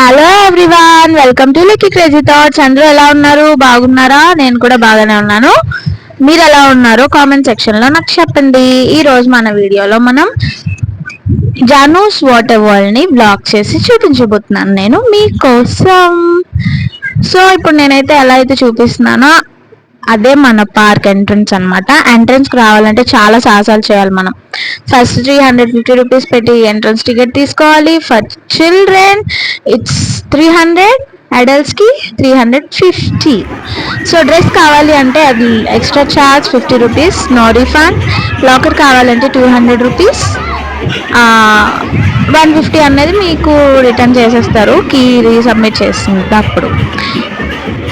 Hello everyone, welcome to లిక్కీ crazy thoughts. అందరూ ఎలా ఉన్నారు? బాగున్నారా? నేను కూడా బాగానే ఉన్నాను. మీరు ఎలా ఉన్నారో కామెంట్ సెక్షన్ లో నాకు చెప్పండి. ఈ రోజు మన వీడియోలో మనం జానూస్ వాటర్ వరల్డ్ ని బ్లాక్ చేసి చూపించబోతున్నాను నేను మీకోసం. సో ఇప్పుడు నేనైతే ఎలా అయితే చూపిస్తున్నానో అదే మన పార్క్ ఎంట్రన్స్ అనమాట. ఎంట్రన్స్ కి రావాలంటే చాలా సాహసాలు చేయాలి మనం. ఫస్ట్ 350 రూపీస్ పెట్టి ఎంట్రన్స్ టికెట్ తీసుకోవాలి. ఫర్ చిల్డ్రన్ ఇట్స్ 300, అడల్ట్స్ కి 350. సో డ్రెస్ కావాలి అంటే అది extra charge 50 rupees, no refund. Locker కావాలంటే 200 రూపీస్, 150 అనేది మీకు రిటర్న్ చేసేస్తారు కీ రీసబ్మిట్ చేసినప్పుడు.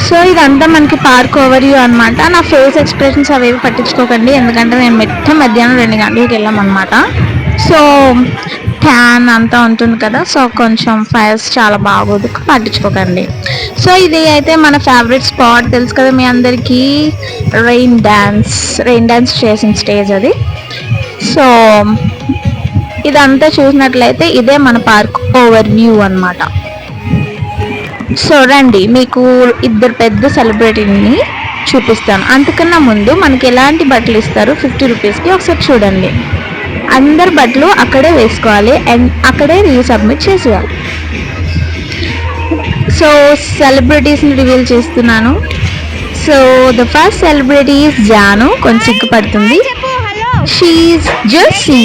సో ఇదంతా మనకి పార్క్ ఓవర్ వ్యూ అనమాట. నా ఫేస్ ఎక్స్ప్రెషన్స్ అవేవి పట్టించుకోకండి, ఎందుకంటే నేను మధ్యాహ్నం 2 గంటలకు వెళ్ళామన్నమాట. సో ట్యాన్ అంతా ఉంటుంది కదా, సో కొంచెం ఫేస్ చాలా బాగోదు, పట్టించుకోకండి. సో ఇది అయితే మన ఫేవరెట్ స్పాట్ తెలుసు కదా మీ అందరికీ, రెయిన్ డ్యాన్స్ చేసిన స్టేజ్ అది. సో ఇదంతా చూసినట్లయితే ఇదే మన పార్క్ ఓవర్ వ్యూ అనమాట. సో రండి, మీకు ఇద్దరు పెద్ద సెలబ్రిటీని చూపిస్తాను. అంతకన్నా ముందు మనకి ఎలాంటి బట్టలు ఇస్తారు 50 రూపీస్కి ఒకసారి చూడండి. అందరు బట్టలు అక్కడే వేసుకోవాలి అండ్ అక్కడే రీసబ్మిట్ చేసేయాలి. సో సెలబ్రిటీస్ని రివీల్ చేస్తున్నాను. So the first celebrity is Jaanu. కొంచెం సిగ్గుపడుతుంది. She Jersey.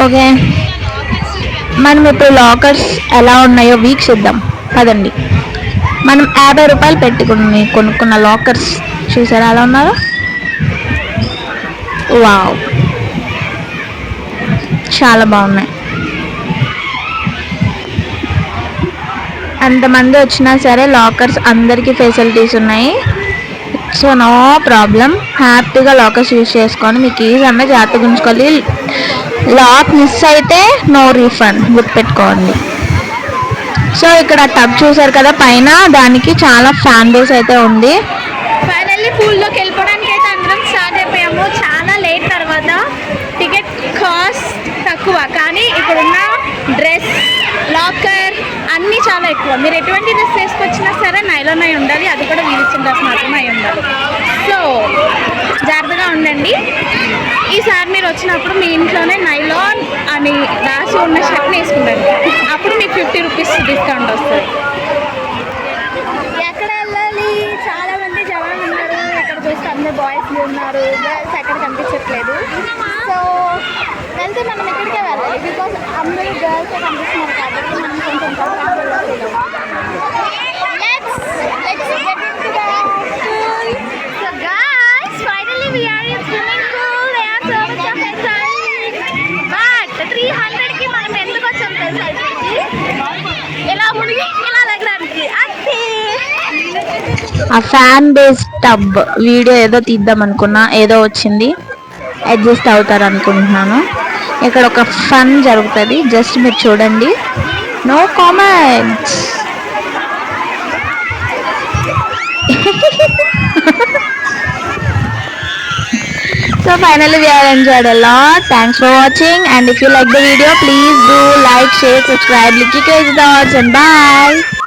ఓకే, మనం ఇప్పుడు లాకర్స్ ఎలా ఉన్నాయో వీక్షిద్దాం పదండి. మనం 50 రూపాయలు పెట్టుకుని కొనుక్కున్న లాకర్స్ చూసారా ఎలా ఉన్నారో? వావ్, చాలా బాగున్నాయి. అంతమంది వచ్చినా సరే లాకర్స్ అందరికీ ఫెసిలిటీస్ ఉన్నాయి. సో నో ప్రాబ్లం, హ్యాపీగా లాకర్స్ యూజ్ చేసుకొని మీ కీస్ అన్న జాగ్రత్తగా ఉంచుకోవాలి. లాక్ మిస్ అయితే నో రీఫండ్, గుర్తుపెట్టుకోండి. సో ఇక్కడ టబ్ చూసారు కదా పైన, దానికి చాలా ఫ్యాన్ బేస్ అయితే ఉంది. ఫైనల్లీ పూల్లోకి వెళ్ళిపోవడానికి అయితే అందరం స్టార్ట్ అయిపోయాము. చాలా లేట్ తర్వాత టికెట్ కాస్ట్ తక్కువ, కానీ ఇక్కడున్న డ్రెస్, లాకర్ అన్నీ చాలా ఎక్కువ. మీరు ఎటువంటి డ్రెస్ వేసుకొచ్చినా సరే నైలాన్ అయి ఉండాలి, అది కూడా వీలిచ్చిన డ్రెస్ మాత్రమే అయి ఉండాలి. సో జాగ్రత్తగా ఉండండి. ఈసారి మీరు వచ్చినప్పుడు మీ ఇంట్లోనే నైలాన్ అని రాసి ఉన్న షర్ట్ని వేసుకుంటారు, అప్పుడు మీకు 50 రూపీస్ డిస్కౌంట్ వస్తుంది. ఎక్కడ వెళ్ళాలి? చాలా మంది జనాలు ఉన్నారు. ఇక్కడ చూస్తే అందరు బాయ్స్ ఉన్నారు, గర్ల్స్ ఎక్కడ కనిపించట్లేదు. సో వెళ్తే మనం ఎక్కడికే వెళ్ళాలి, బికాస్ అందరూ గర్ల్స్ కనిపిస్తున్నారు కాబట్టి మనం కొంచెం ఆ ఫ్యాన్ బేస్ టబ్ వీడియో ఏదో తీద్దాం అనుకున్నా, ఏదో వచ్చింది, అడ్జస్ట్ అవుతారు అనుకుంటున్నాను. ఇక్కడ ఒక ఫన్ జరుగుతుంది, జస్ట్ మీరు చూడండి, no comments. So finally we have enjoyed a lot. Thanks for watching, and if you like the video, please do like, share, subscribe, Licky Crazy Thoughts, and bye.